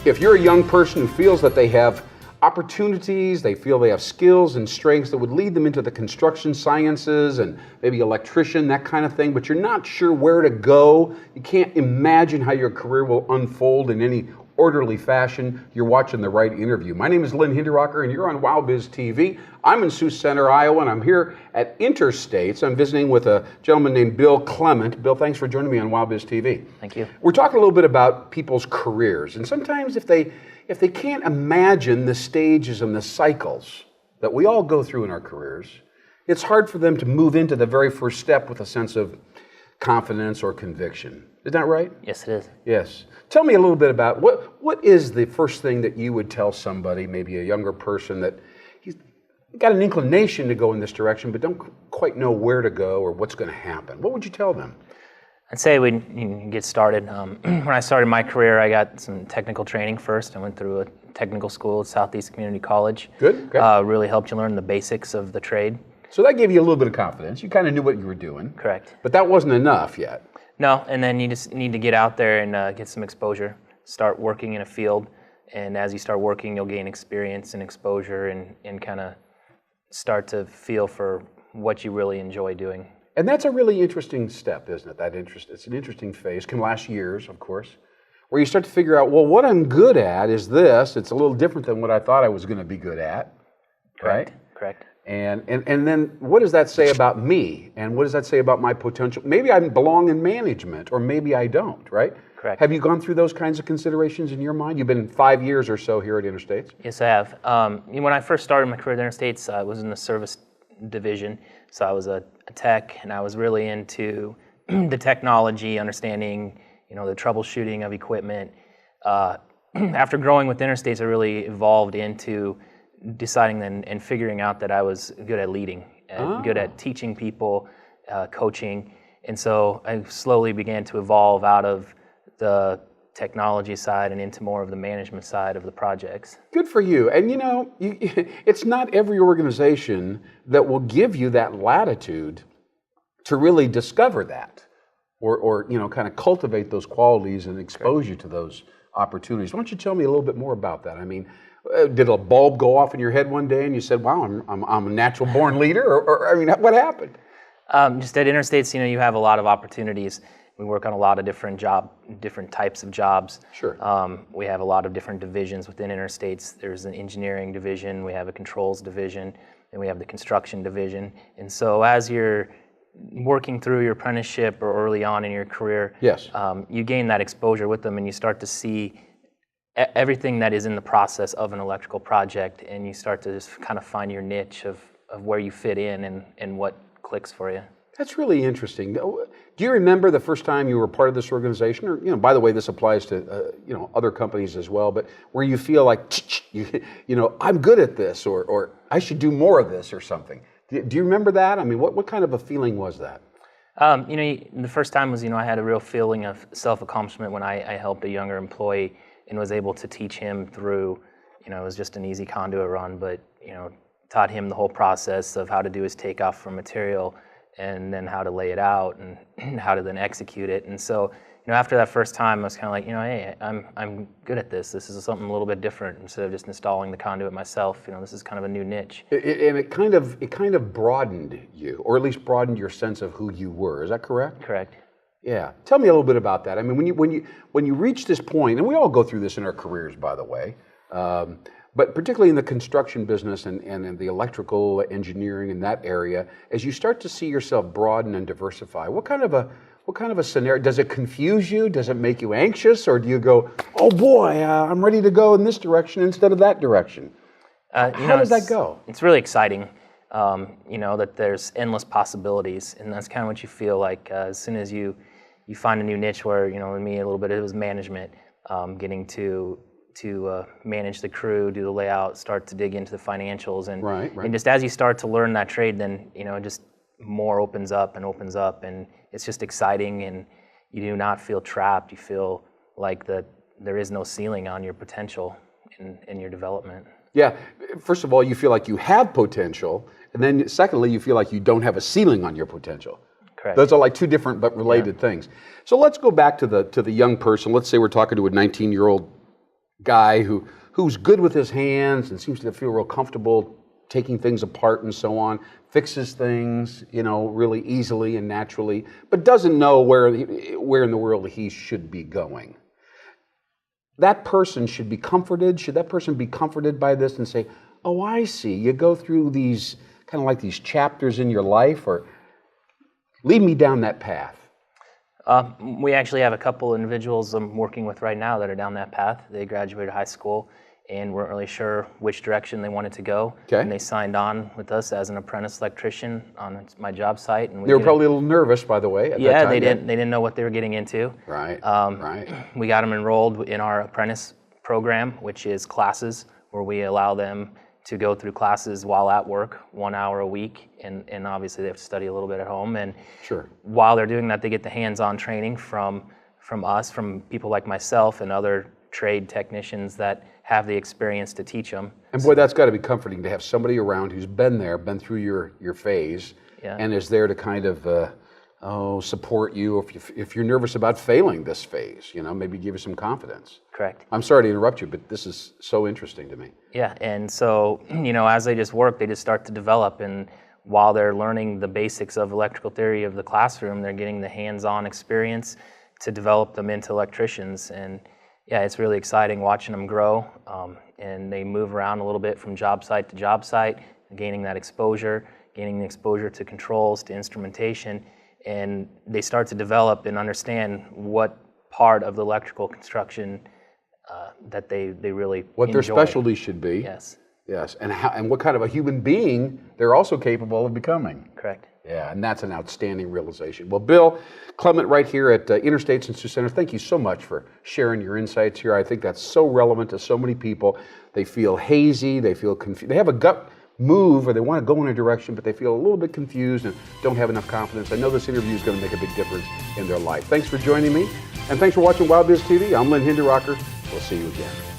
If you're a young person who feels that they have opportunities, they feel they have skills and strengths that would lead them into the construction sciences and maybe electrician, that kind of thing, but you're not sure where to go, you can't imagine how your career will unfold in any orderly fashion, you're watching the right interview. My name is Lynn Hinderrocker and you're on WowBiz TV. I'm in Sioux Center, Iowa, and I'm here at Interstates. I'm visiting with a gentleman named Bill Clement. Bill, thanks for joining me on WowBiz TV. Thank you. We're talking a little bit about people's careers, and sometimes if they can't imagine the stages and the cycles that we all go through in our careers, it's hard for them to move into the very first step with a sense of confidence or conviction. Isn't that right? Yes, it is. Yes. Tell me a little bit about what is the first thing that you would tell somebody, maybe a younger person, that he's got an inclination to go in this direction but don't quite know where to go or what's going to happen. What would you tell them? I'd say when you get started, when I started my career, I got some technical training first. I went through a technical school at Southeast Community College. Good. Okay. Really helped you learn the basics of the trade. So that gave you a little bit of confidence. You kind of knew what you were doing. Correct. But that wasn't enough yet. No, and then you just need to get out there and get some exposure, start working in a field, and as you start working, you'll gain experience and exposure and kind of start to feel for what you really enjoy doing. And that's a really interesting step, isn't it? It's an interesting phase, can last years, of course, where you start to figure out, well, what I'm good at is this. It's a little different than what I thought I was going to be good at, Correct. right? Correct. And then what does that say about me? And what does that say about my potential? Maybe I belong in management, or maybe I don't, right? Correct. Have you gone through those kinds of considerations in your mind? You've been 5 years or so here at Interstates. Yes, I have. When I first started my career at Interstates, I was in the service division. So I was a tech, and I was really into the technology, understanding, the troubleshooting of equipment. After growing with Interstates, I really evolved into deciding and figuring out that I was good at leading, good at teaching people, coaching. And so I slowly began to evolve out of the technology side and into more of the management side of the projects. Good for you. And it's not every organization that will give you that latitude to really discover that or kind of cultivate those qualities and expose you to those opportunities. Why don't you tell me a little bit more about that? I mean, did a bulb go off in your head one day and you said, wow, I'm a natural born leader? Or I mean, what happened? Just at Interstates, you have a lot of opportunities. We work on a lot of different types of jobs. Sure. We have a lot of different divisions within Interstates. There's an engineering division, we have a controls division, and we have the construction division. And so as you're working through your apprenticeship or early on in your career, yes, you gain that exposure with them and you start to see everything that is in the process of an electrical project, and you start to just kind of find your niche of where you fit in and what clicks for you. That's really interesting. Do you remember the first time you were part of this organization? Or, by the way, this applies to, other companies as well, but where you feel like, I'm good at this, or I should do more of this or something. Do you remember that? I mean, what kind of a feeling was that? The first time was, I had a real feeling of self-accomplishment when I helped a younger employee and was able to teach him through, it was just an easy conduit run, but, taught him the whole process of how to do his takeoff from material and then how to lay it out and how to then execute it. And so, after that first time, I was kind of like, hey, I'm good at this. This is something a little bit different. Instead of just installing the conduit myself, this is kind of a new niche. And it kind of broadened you, or at least broadened your sense of who you were. Is that correct? Correct. Yeah. Tell me a little bit about that. I mean, when you reach this point, and we all go through this in our careers, by the way, but particularly in the construction business and in the electrical engineering in that area, as you start to see yourself broaden and diversify, what kind of a scenario, does it confuse you? Does it make you anxious? Or do you go, oh boy, I'm ready to go in this direction instead of that direction? How does that go? It's really exciting, that there's endless possibilities. And that's kind of what you feel like as soon as you find a new niche where, with me a little bit, it was management, getting to manage the crew, do the layout, start to dig into the financials, and right. And just as you start to learn that trade, then just more opens up, and it's just exciting, and you do not feel trapped. You feel like that there is no ceiling on your potential in your development. Yeah. First of all, you feel like you have potential, and then secondly, you feel like you don't have a ceiling on your potential. Correct. Those are like two different but related things. So let's go back to the young person. Let's say we're talking to a 19-year-old guy who's good with his hands and seems to feel real comfortable taking things apart and so on, fixes things, really easily and naturally, but doesn't know where in the world he should be going. That person should be comforted. Should that person be comforted by this and say, oh, I see, you go through these kind of like these chapters in your life, or lead me down that path? We actually have a couple individuals I'm working with right now that are down that path. They graduated high school and weren't really sure which direction they wanted to go. Okay. And they signed on with us as an apprentice electrician on my job site. And they were probably a little nervous, by the way, at that time. They didn't know what they were getting into. Right, We got them enrolled in our apprentice program, which is classes where we allow them to go through classes while at work, 1 hour a week, and obviously they have to study a little bit at home. And sure, while they're doing that, they get the hands-on training from us, from people like myself and other trade technicians that have the experience to teach them. And boy, that's got to be comforting to have somebody around who's been there, been through your phase, and is there to kind of support you if you're nervous about failing this phase, maybe give you some confidence. Correct. I'm sorry to interrupt you, but this is so interesting to me. Yeah, and so, as they just work, they just start to develop, and while they're learning the basics of electrical theory of the classroom, they're getting the hands-on experience to develop them into electricians. And yeah, it's really exciting watching them grow, and they move around a little bit from job site to job site, gaining that exposure, gaining the exposure to controls, to instrumentation, and they start to develop and understand what part of the electrical construction that they really what enjoy. Their specialty should be. Yes, and what kind of a human being they're also capable of becoming. Correct. Yeah, and that's an outstanding realization. Well, Bill Clement, right here at Interstates Institute Center, thank you so much for sharing your insights here. I think that's so relevant to so many people. They feel hazy, they feel confused, they have a gut move or they want to go in a direction, but they feel a little bit confused and don't have enough confidence. I know this interview is going to make a big difference in their life. Thanks for joining me, and thanks for watching Wild Biz TV. I'm Lynn Hinderrocker. We'll see you again.